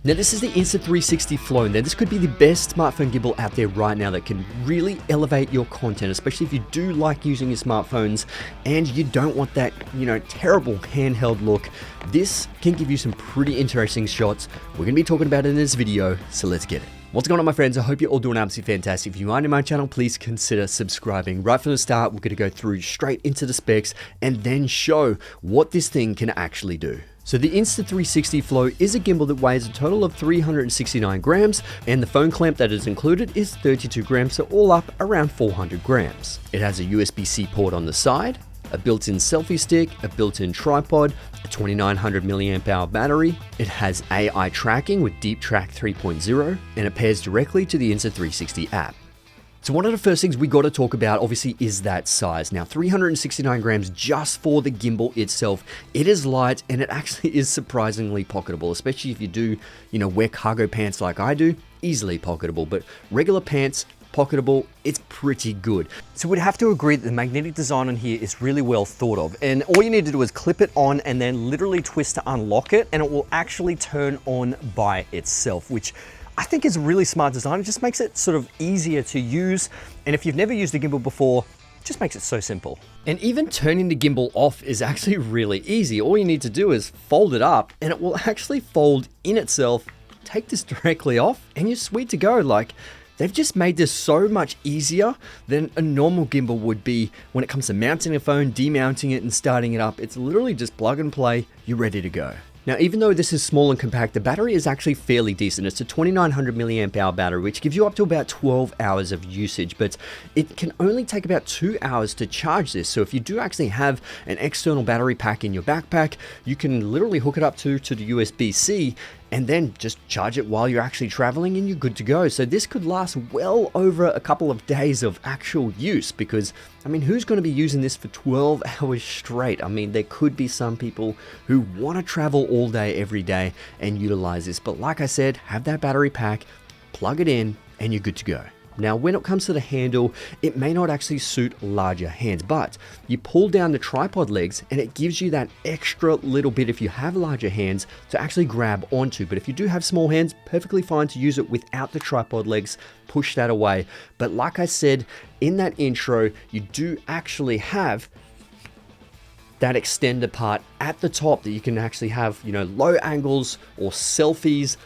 Now this is the Insta360 Flow. Now this could be the best smartphone gimbal out there right now that can really elevate your content, especially if you do like using your smartphones and you don't want that, terrible handheld look. This can give you some pretty interesting shots. We're gonna be talking about it in this video, so let's get it. What's going on, my friends? I hope you're all doing absolutely fantastic. If you are new to my channel, please consider subscribing. Right from the start, we're gonna go through straight into the specs and then show what this thing can actually do. So the Insta360 Flow is a gimbal that weighs a total of 369 grams, and the phone clamp that is included is 32 grams, so all up around 400 grams. It has a USB-C port on the side, a built-in selfie stick, a built-in tripod, a 2900 milliamp hour battery. It has AI tracking with Deep Track 3.0, and it pairs directly to the Insta360 app. So one of the first things we got to talk about, obviously, is that size. Now, 369 grams just for the gimbal itself. It is light, and it actually is surprisingly pocketable, especially if you do, wear cargo pants like I do. Easily pocketable, but regular pants, pocketable, it's pretty good. So we'd have to agree that the magnetic design on here is really well thought of, and all you need to do is clip it on and then literally twist to unlock it, and it will actually turn on by itself, which I think is a really smart design. It just makes it sort of easier to use, and if you've never used a gimbal before, it just makes it so simple. And even turning the gimbal off is actually really easy. All you need to do is fold it up, and it will actually fold in itself. Take this directly off, and you're sweet to go. Like, they've just made this so much easier than a normal gimbal would be when it comes to mounting a phone, demounting it, and starting it up. It's literally just plug and play, you're ready to go. Now, even though this is small and compact, the battery is actually fairly decent. It's a 2900 milliamp hour battery, which gives you up to about 12 hours of usage, but it can only take about 2 hours to charge this. So if you do actually have an external battery pack in your backpack, you can literally hook it up to the USB-C and then just charge it while you're actually traveling, and you're good to go. So this could last well over a couple of days of actual use, because who's going to be using this for 12 hours straight? There could be some people who want to travel all day every day and utilize this, but like I said, have that battery pack, plug it in, and you're good to go. Now, when it comes to the handle, it may not actually suit larger hands, but you pull down the tripod legs and it gives you that extra little bit if you have larger hands to actually grab onto. But if you do have small hands, perfectly fine to use it without the tripod legs. Push that away. But like I said in that intro, you do actually have that extender part at the top that you can actually have, low angles or selfies,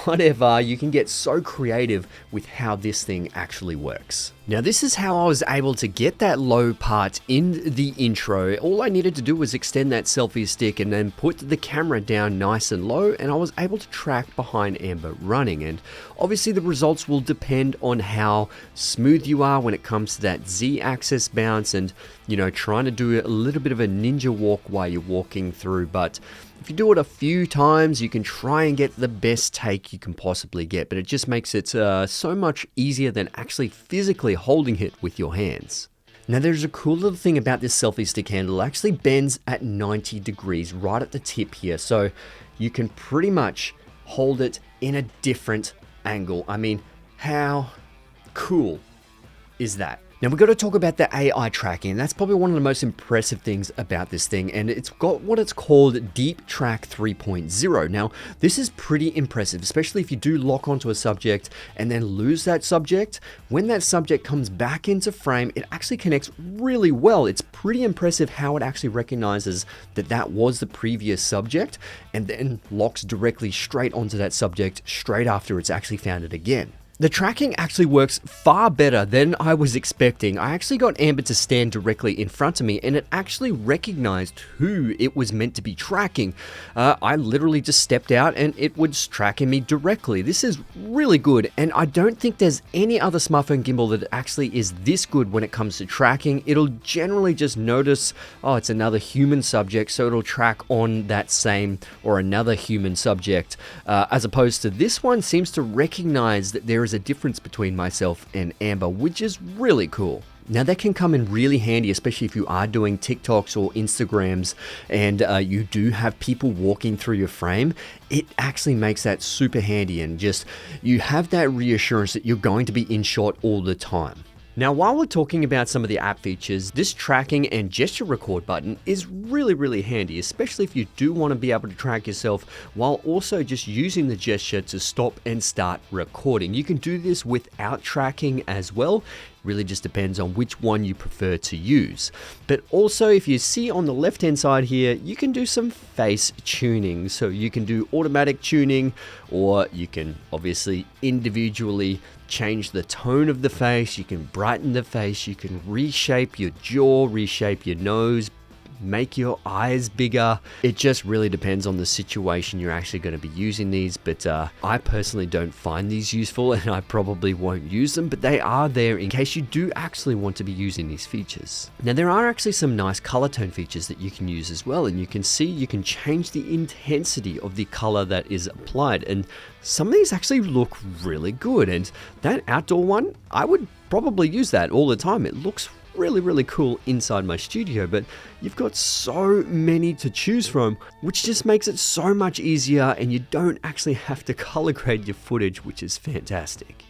whatever. You can get so creative with how this thing actually works. Now, this is how I was able to get that low part in the intro. All I needed to do was extend that selfie stick and then put the camera down nice and low, and I was able to track behind Amber running. And obviously the results will depend on how smooth you are when it comes to that Z-axis bounce and, trying to do a little bit of a ninja walk while you're walking through. But if you do it a few times, you can try and get the best take you can possibly get, but it just makes it so much easier than actually physically holding it with your hands. Now, there's a cool little thing about this selfie stick handle. It actually bends at 90 degrees right at the tip here, so you can pretty much hold it in a different angle. How cool is that? Now, we've got to talk about the AI tracking, and that's probably one of the most impressive things about this thing, and it's got what it's called Deep Track 3.0. Now, this is pretty impressive, especially if you do lock onto a subject and then lose that subject. When that subject comes back into frame, it actually connects really well. It's pretty impressive how it actually recognizes that that was the previous subject and then locks directly straight onto that subject straight after it's actually found it again. The tracking actually works far better than I was expecting. I actually got Amber to stand directly in front of me, and it actually recognized who it was meant to be tracking. I literally just stepped out and it was tracking me directly. This is really good, and I don't think there's any other smartphone gimbal that actually is this good when it comes to tracking. It'll generally just notice, oh, it's another human subject, so it'll track on that same or another human subject, as opposed to this one seems to recognize that there is a difference between myself and Amber, which is really cool. Now, that can come in really handy, especially if you are doing TikToks or Instagrams and you do have people walking through your frame. It actually makes that super handy, and just you have that reassurance that you're going to be in shot all the time. Now, while we're talking about some of the app features, this tracking and gesture record button is really handy, especially if you do want to be able to track yourself while also just using the gesture to stop and start recording. You can do this without tracking as well. Really just depends on which one you prefer to use. But also, if you see on the left hand side here, you can do some face tuning. So you can do automatic tuning, or you can obviously individually change the tone of the face. You can brighten the face, you can reshape your jaw, reshape your nose, make your eyes bigger. It just really depends on the situation you're actually going to be using these, but I personally don't find these useful, and I probably won't use them, but they are there in case you do actually want to be using these features. Now, there are actually some nice color tone features that you can use as well, and you can see you can change the intensity of the color that is applied, and some of these actually look really good. And that outdoor one, I would probably use that all the time. It looks really cool inside my studio, but you've got so many to choose from, which just makes it so much easier, and you don't actually have to color grade your footage, which is fantastic.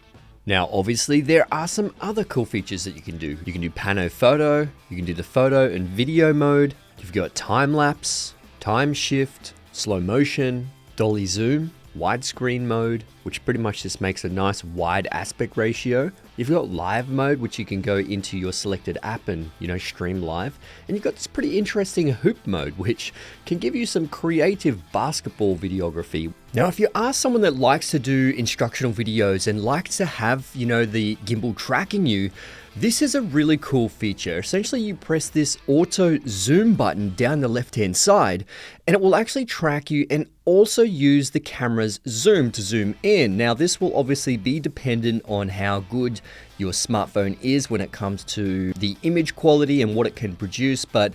Now, obviously, there are some other cool features that you can do. You can do pano photo, you can do the photo and video mode, you've got time lapse, time shift, slow motion, dolly zoom, widescreen mode, which pretty much just makes a nice wide aspect ratio. You've got live mode, which you can go into your selected app and, stream live. And you've got this pretty interesting hoop mode, which can give you some creative basketball videography. Now, if you are someone that likes to do instructional videos and likes to have, the gimbal tracking you, this is a really cool feature. Essentially, you press this auto zoom button down the left-hand side, and it will actually track you and also use the camera's zoom to zoom in. Now, this will obviously be dependent on how good your smartphone is when it comes to the image quality and what it can produce, but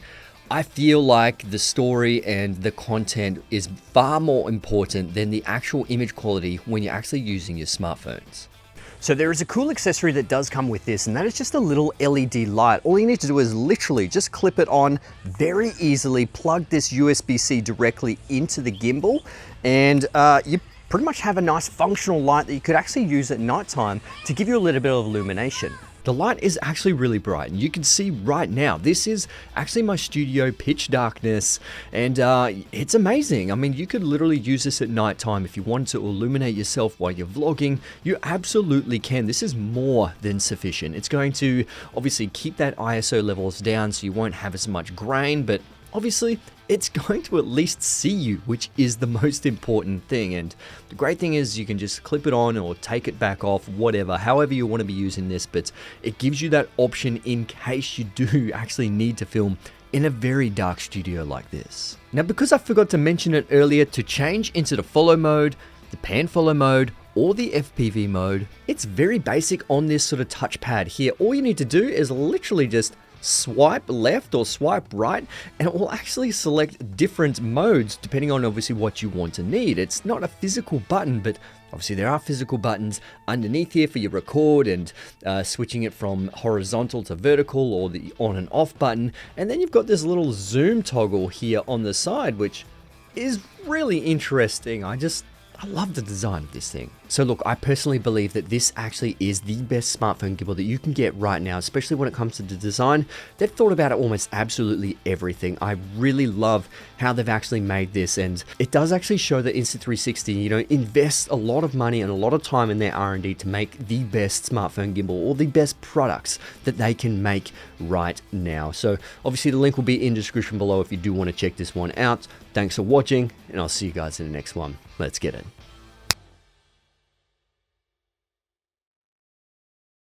I feel like the story and the content is far more important than the actual image quality when you're actually using your smartphones. So there is a cool accessory that does come with this, and that is just a little LED light. All you need to do is literally just clip it on very easily, plug this USB-C directly into the gimbal, and you pretty much have a nice functional light that you could actually use at nighttime to give you a little bit of illumination. The light is actually really bright, and you can see right now, this is actually my studio pitch darkness, and it's amazing. I mean, you could literally use this at nighttime if you want to illuminate yourself while you're vlogging. You absolutely can. This is more than sufficient. It's going to obviously keep that ISO levels down so you won't have as much grain, but obviously, it's going to at least see you, which is the most important thing. And the great thing is you can just clip it on or take it back off, whatever, however you want to be using this, but it gives you that option in case you do actually need to film in a very dark studio like this. Now, because I forgot to mention it earlier, to change into the follow mode, the pan follow mode, or the FPV mode, it's very basic on this sort of touchpad here. All you need to do is literally just swipe left or swipe right, and it will actually select different modes depending on obviously what you want to need. It's not a physical button, but obviously there are physical buttons underneath here for your record and switching it from horizontal to vertical, or the on and off button. And then you've got this little zoom toggle here on the side, which is really interesting. I love the design of this thing. So look, I personally believe that this actually is the best smartphone gimbal that you can get right now, especially when it comes to the design. They've thought about almost absolutely everything. I really love how they've actually made this, and it does actually show that Insta360, invests a lot of money and a lot of time in their R&D to make the best smartphone gimbal, or the best products that they can make right now. So obviously the link will be in the description below if you do want to check this one out. Thanks for watching, and I'll see you guys in the next one. Let's get it.